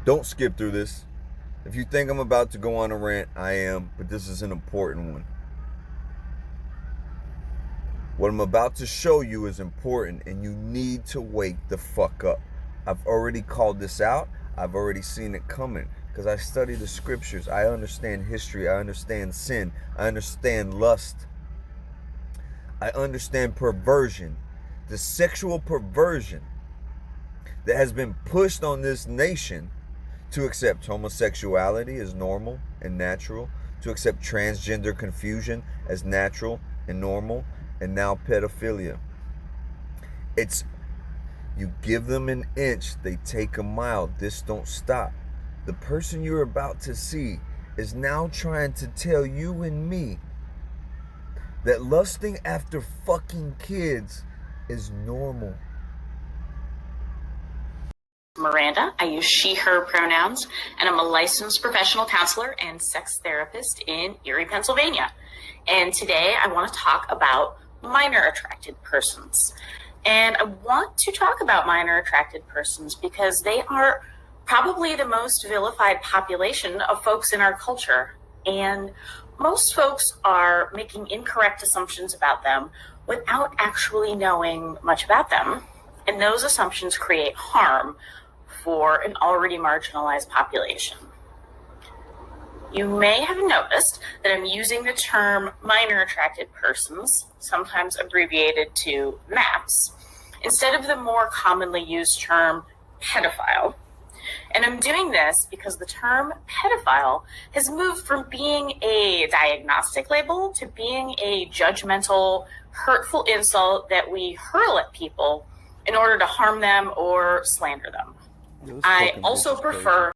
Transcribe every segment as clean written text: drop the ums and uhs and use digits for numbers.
Don't skip through this. If you think I'm about to go on a rant, I am, but this is an important one. What I'm about to show you is important, and you need to wake the fuck up. I've already called this out. I've already seen it coming because I study the scriptures. I understand history. I understand sin. I understand lust. I understand perversion, the sexual perversion that has been pushed on this nation to accept homosexuality as normal and natural, to accept transgender confusion as natural and normal, and now pedophilia. It's, you give them an inch, they take a mile. This don't stop. The person you're about to see is now trying to tell you and me that lusting after fucking kids is normal. Miranda. I use she, her pronouns, and I'm a licensed professional counselor and sex therapist in Erie, Pennsylvania. And today I want to talk about minor attracted persons. And I want to talk about minor attracted persons because they are probably the most vilified population of folks in our culture. And most folks are making incorrect assumptions about them without actually knowing much about them. And those assumptions create harm for an already marginalized population. You may have noticed that I'm using the term minor attracted persons, sometimes abbreviated to MAPS, instead of the more commonly used term pedophile. And I'm doing this because the term pedophile has moved from being a diagnostic label to being a judgmental, hurtful insult that we hurl at people in order to harm them or slander them. I also prefer...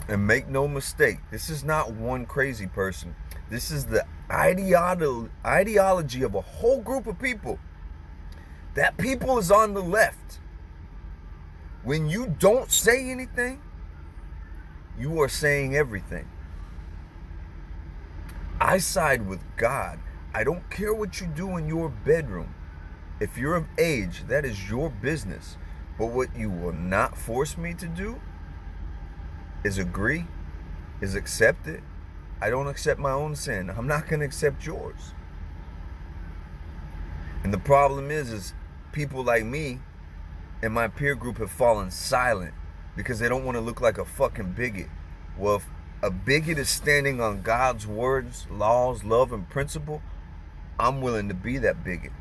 And make no mistake, this is not one crazy person. This is the ideology of a whole group of people. That people is on the left. When you don't say anything, you are saying everything. I side with God. I don't care what you do in your bedroom. If you're of age, that is your business. But what you will not force me to do is agree, is accept it. I don't accept my own sin. I'm not going to accept yours. And the problem is people like me and my peer group have fallen silent because they don't want to look like a fucking bigot. Well, if a bigot is standing on God's words, laws, love, and principle, I'm willing to be that bigot.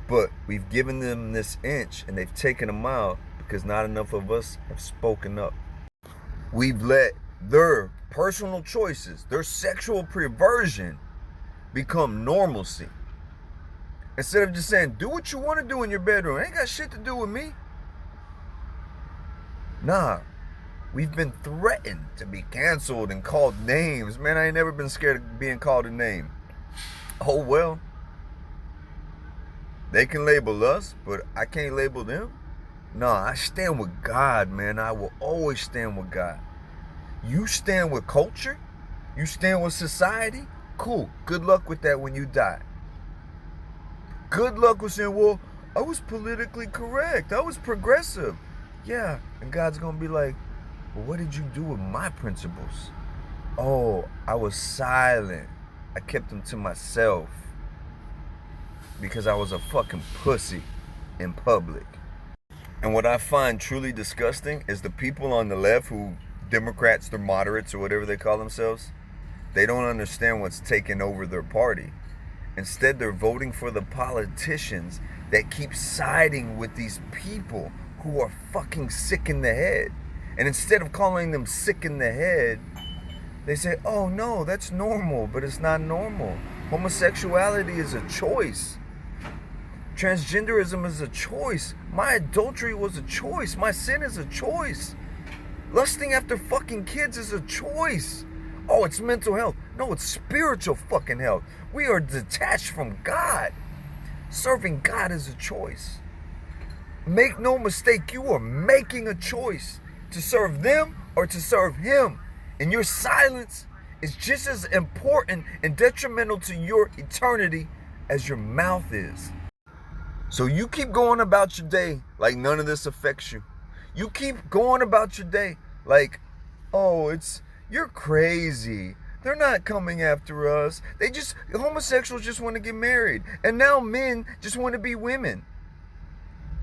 But we've given them this inch and they've taken a mile because not enough of us have spoken up. We've let their personal choices, their sexual perversion become normalcy. Instead of just saying, do what you want to do in your bedroom. It ain't got shit to do with me. Nah, we've been threatened to be canceled and called names. Man, I ain't never been scared of being called a name. Oh well. They can label us, but I can't label them. No, I stand with God, man. I will always stand with God. You stand with culture? You stand with society? Cool. Good luck with that when you die. Good luck with saying, well, I was politically correct. I was progressive. Yeah, and God's going to be like, well, what did you do with my principles? Oh, I was silent. I kept them to myself. Because I was a fucking pussy in public. And what I find truly disgusting is the people on the left who, Democrats, they're moderates or whatever they call themselves, they don't understand what's taking over their party. Instead, they're voting for the politicians that keep siding with these people who are fucking sick in the head. And instead of calling them sick in the head, they say, oh no, that's normal, but it's not normal. Homosexuality is a choice. Transgenderism is a choice. My adultery was a choice. My sin is a choice. Lusting after fucking kids is a choice. Oh, it's mental health. No, it's spiritual fucking health. We are detached from God. Serving God is a choice. Make no mistake, you are making a choice to serve them or to serve Him. And your silence is just as important and detrimental to your eternity as your mouth is. So you keep going about your day like none of this affects you. You keep going about your day Like, oh, you're crazy. They're not coming after us. Homosexuals just want to get married. And now men just want to be women.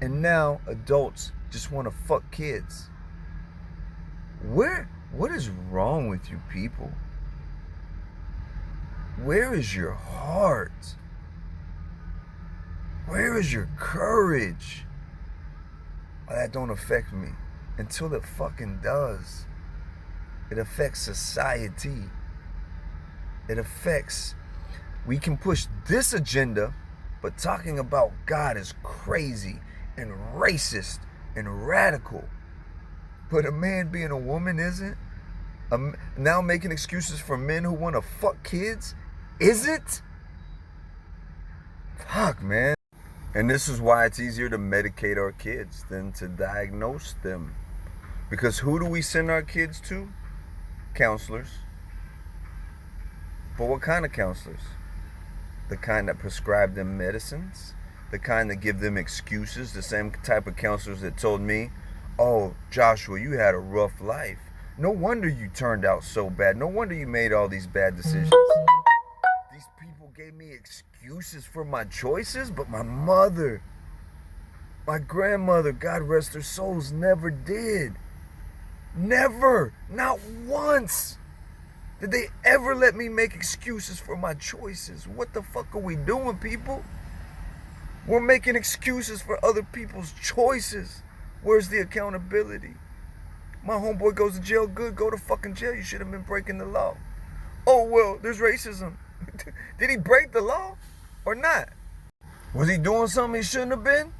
And now adults just want to fuck kids. What is wrong with you people? Where is your heart? Where is your courage? That don't affect me until it fucking does. It affects society. We can push this agenda, but talking about God is crazy and racist and radical. But a man being a woman isn't? Now making excuses for men who want to fuck kids? Is it? Fuck, man. And this is why it's easier to medicate our kids than to diagnose them. Because who do we send our kids to? Counselors. But what kind of counselors? The kind that prescribe them medicines? The kind that give them excuses? The same type of counselors that told me, oh, Joshua, you had a rough life. No wonder you turned out so bad. No wonder you made all these bad decisions. These people gave me excuses for my choices, but my mother, my grandmother, God rest their souls, never did. Never, not once did they ever let me make excuses for my choices. What the fuck are we doing, people? We're making excuses for other people's choices. Where's the accountability? My homeboy goes to jail, good, go to fucking jail. You should have been breaking the law. Oh, well, there's racism. Did he break the law or not? Was he doing something he shouldn't have been?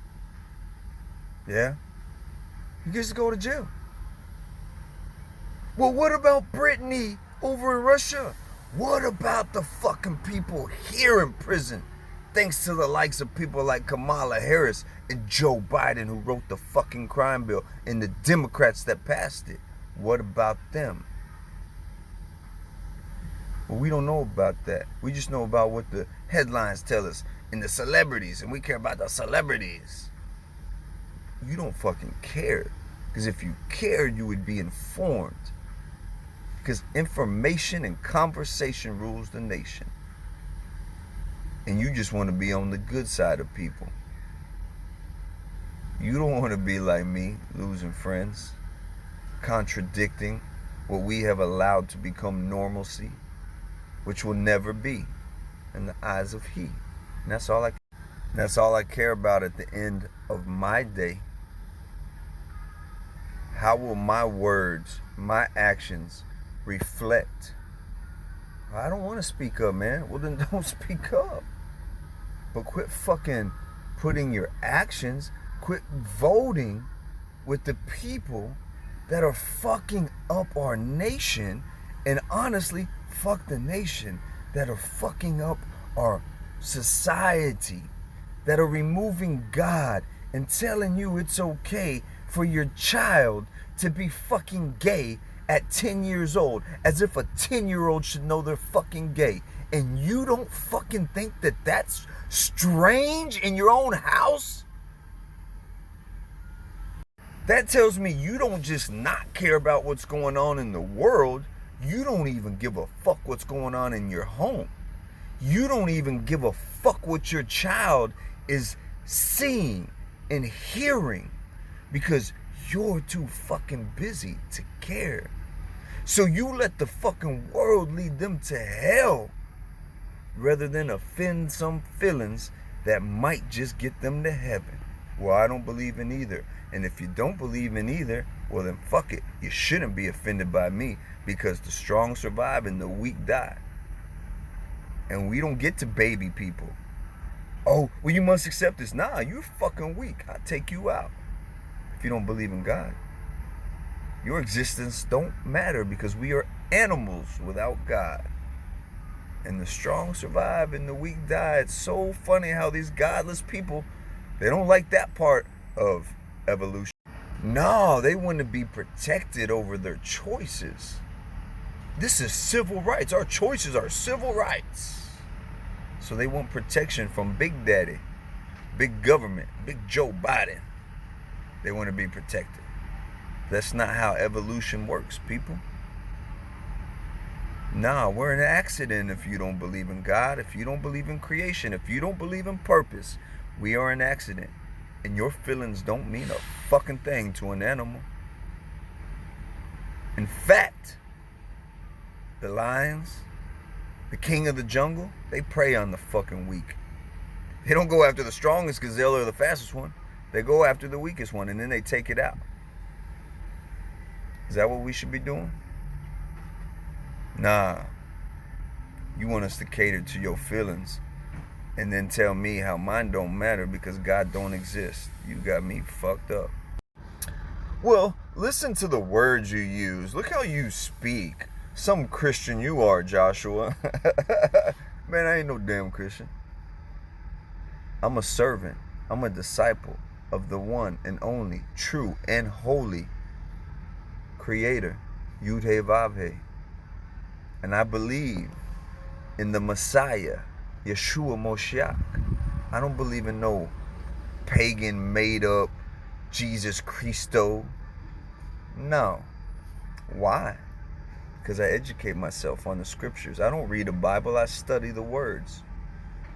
Yeah. He gets to go to jail. Well, what about Brittany over in Russia? What about the fucking people here in prison? Thanks to the likes of people like Kamala Harris and Joe Biden, who wrote the fucking crime bill, and the Democrats that passed it. What about them? Well, we don't know about that. We just know about what the headlines tell us and the celebrities, and we care about the celebrities. You don't fucking care. Because if you cared, you would be informed. Because information and conversation rules the nation. And you just want to be on the good side of people. You don't want to be like me, losing friends, contradicting what we have allowed to become normalcy, which will never be in the eyes of He. And that's all I care about at the end of my day. How will my words, my actions reflect? I don't want to speak up, man. Well, then don't speak up. But quit fucking putting your actions, quit voting with the people that are fucking up our nation, and honestly, fuck the nation, that are fucking up our society, that are removing God and telling you it's okay for your child to be fucking gay at 10 years old, as if a 10-year-old should know they're fucking gay. And you don't fucking think that that's strange in your own house? That tells me you don't just not care about what's going on in the world. You don't even give a fuck what's going on in your home. You don't even give a fuck what your child is seeing and hearing, because you're too fucking busy to care. So you let the fucking world lead them to hell rather than offend some feelings that might just get them to heaven. Well, I don't believe in either. And if you don't believe in either, well then fuck it. You shouldn't be offended by me, because the strong survive and the weak die. And we don't get to baby people. Oh, well, you must accept this. Nah, you're fucking weak. I'll take you out if you don't believe in God. Your existence don't matter, because we are animals without God. And the strong survive and the weak die. It's so funny how these godless people, they don't like that part of evolution. No, they want to be protected over their choices. This is civil rights. Our choices are civil rights. So they want protection from Big Daddy, big government, big Joe Biden. They want to be protected. That's not how evolution works, people. Nah, we're an accident if you don't believe in God, if you don't believe in creation, if you don't believe in purpose. We are an accident. And your feelings don't mean a fucking thing to an animal. In fact, the lions, the king of the jungle, they prey on the fucking weak. They don't go after the strongest gazelle or the fastest one. They go after the weakest one, and then they take it out. Is that what we should be doing? Nah. You want us to cater to your feelings and then tell me how mine don't matter because God don't exist. You got me fucked up. Well, listen to the words you use. Look how you speak. Some Christian you are, Joshua. Man, I ain't no damn Christian. I'm a servant. I'm a disciple of the one and only true and holy Creator, Yud-Heh-Vav-Heh. And I believe in the Messiah, Yeshua Moshiach. I don't believe in no pagan made up Jesus Christo. No. Why? Because I educate myself on the scriptures. I don't read the Bible, I study the words.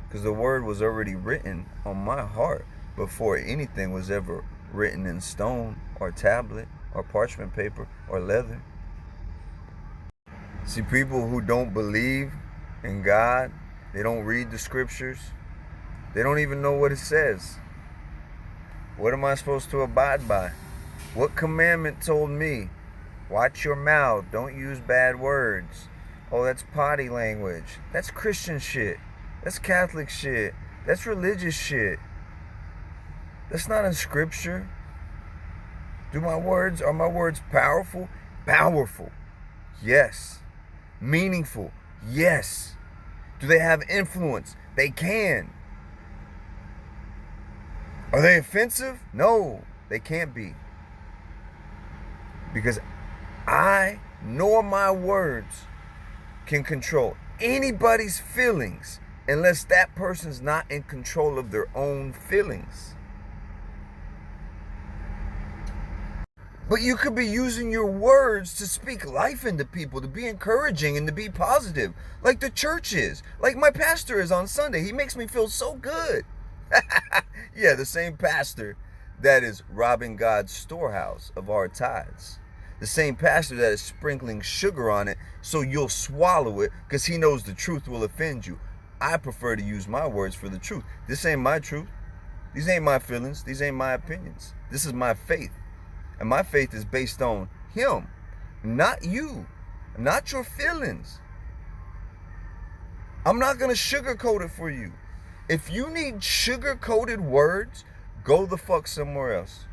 Because the word was already written on my heart before anything was ever written in stone or tablet or parchment paper or leather. See, people who don't believe in God, they don't read the scriptures, they don't even know what it says. What am I supposed to abide by? What commandment told me? Watch your mouth, don't use bad words. Oh, that's potty language. That's Christian shit. That's Catholic shit. That's religious shit. That's not in scripture. Are my words powerful? Powerful. Yes. Meaningful? Yes. Do they have influence? They can. Are they offensive? No, they can't be. Because I nor my words can control anybody's feelings unless that person's not in control of their own feelings. But you could be using your words to speak life into people, to be encouraging and to be positive, like the church is, like my pastor is on Sunday. He makes me feel so good. Yeah, the same pastor that is robbing God's storehouse of our tithes. The same pastor that is sprinkling sugar on it so you'll swallow it because he knows the truth will offend you. I prefer to use my words for the truth. This ain't my truth. These ain't my feelings. These ain't my opinions. This is my faith. And my faith is based on Him, not you, not your feelings. I'm not going to sugarcoat it for you. If you need sugar-coated words, go the fuck somewhere else.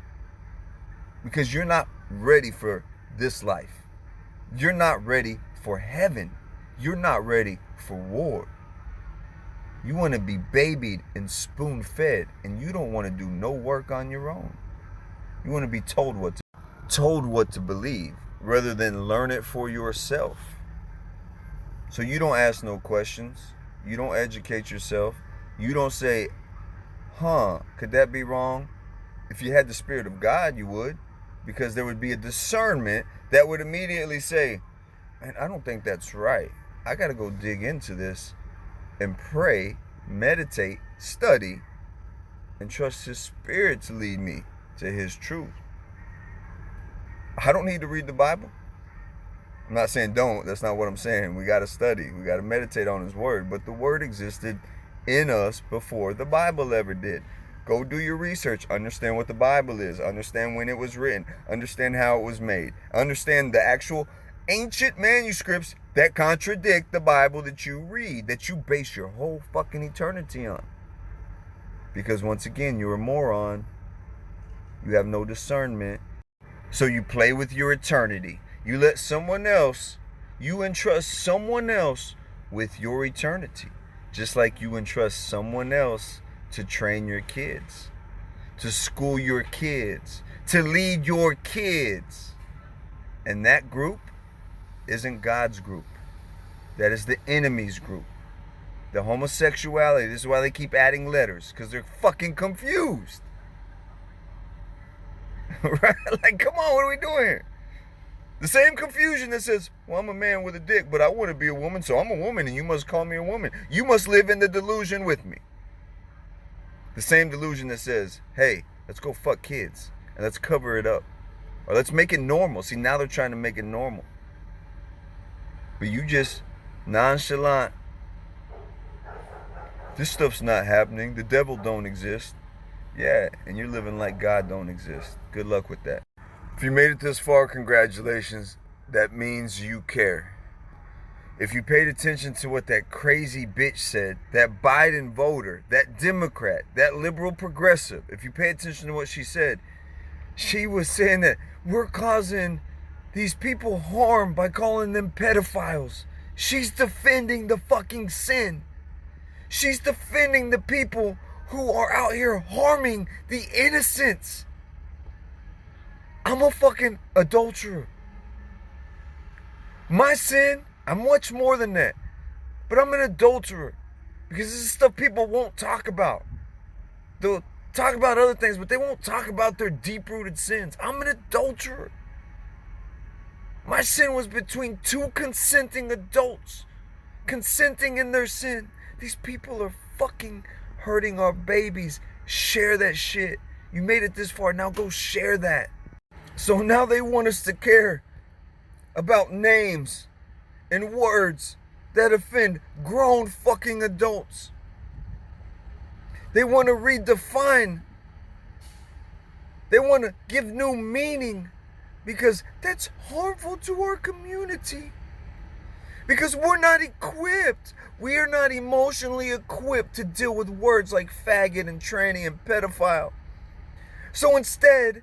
Because you're not ready for this life. You're not ready for heaven. You're not ready for war. You want to be babied and spoon-fed, and you don't want to do no work on your own. You want to be told what to believe rather than learn it for yourself. So you don't ask no questions. You don't educate yourself. You don't say, could that be wrong? If you had the Spirit of God, you would, because there would be a discernment that would immediately say, man, I don't think that's right. I got to go dig into this and pray, meditate, study, and trust His Spirit to lead me to His truth. I don't need to read the Bible. I'm not saying don't. That's not what I'm saying. We got to study. We got to meditate on His Word. But the Word existed in us before the Bible ever did. Go do your research. Understand what the Bible is. Understand when it was written. Understand how it was made. Understand the actual ancient manuscripts that contradict the Bible that you read, that you base your whole fucking eternity on. Because once again, you're a moron. You have no discernment. So you play with your eternity. You let someone else, you entrust someone else with your eternity. Just like you entrust someone else to train your kids, to school your kids, to lead your kids. And that group isn't God's group. That is the enemy's group. The homosexuality, this is why they keep adding letters, because they're fucking confused. Right? Like, come on, what are we doing here? The same confusion that says, well, I'm a man with a dick, but I want to be a woman, so I'm a woman, and you must call me a woman. You must live in the delusion with me. The same delusion that says, hey, let's go fuck kids, and let's cover it up. Or let's make it normal. See, now they're trying to make it normal. But you just nonchalant. This stuff's not happening. The devil don't exist. Yeah, and you're living like God don't exist. Good luck with that. If you made it this far, congratulations. That means you care. If you paid attention to what that crazy bitch said, that Biden voter, that Democrat, that liberal progressive, if you pay attention to what she said, she was saying that we're causing these people harm by calling them pedophiles. She's defending the fucking sin. She's defending the people who are out here harming the innocents. I'm a fucking adulterer. My sin, I'm much more than that. But I'm an adulterer. Because this is stuff people won't talk about. They'll talk about other things, but they won't talk about their deep-rooted sins. I'm an adulterer. My sin was between two consenting adults. Consenting in their sin. These people are fucking hurting our babies. Share that shit. You made it this far, now go share that. So now they want us to care about names and words that offend grown fucking adults. They want to redefine. They want to give new meaning because that's harmful to our community. Because we're not equipped. We are not emotionally equipped to deal with words like faggot and tranny and pedophile. So instead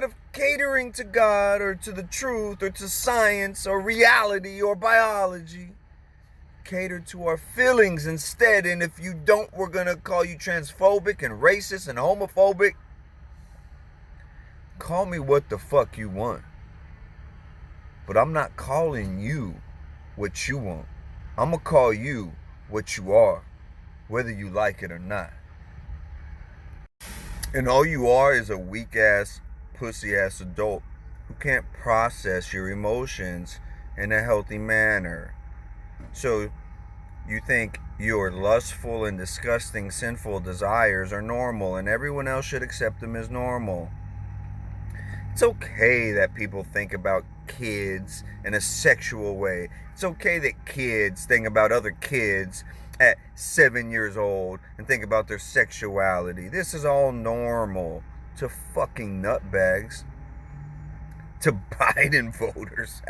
of catering to God or to the truth or to science or reality or biology, cater to our feelings instead. And if you don't, we're going to call you transphobic and racist and homophobic. Call me what the fuck you want. But I'm not calling you what you want. I'm going to call you what you are, whether you like it or not. And all you are is a weak-ass, pussy-ass adult who can't process your emotions in a healthy manner. So you think your lustful and disgusting sinful desires are normal and everyone else should accept them as normal. It's okay that people think about kids in a sexual way. It's okay that kids think about other kids at 7 years old and think about their sexuality. This is all normal to fucking nutbags, to Biden voters,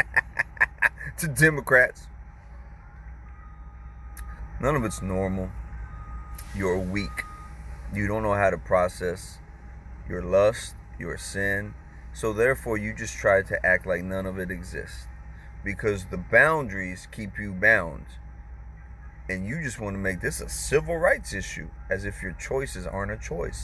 to Democrats. None of it's normal. You're weak. You don't know how to process your lust, your sin. So therefore, you just try to act like none of it exists. Because the boundaries keep you bound. And you just want to make this a civil rights issue, as if your choices aren't a choice.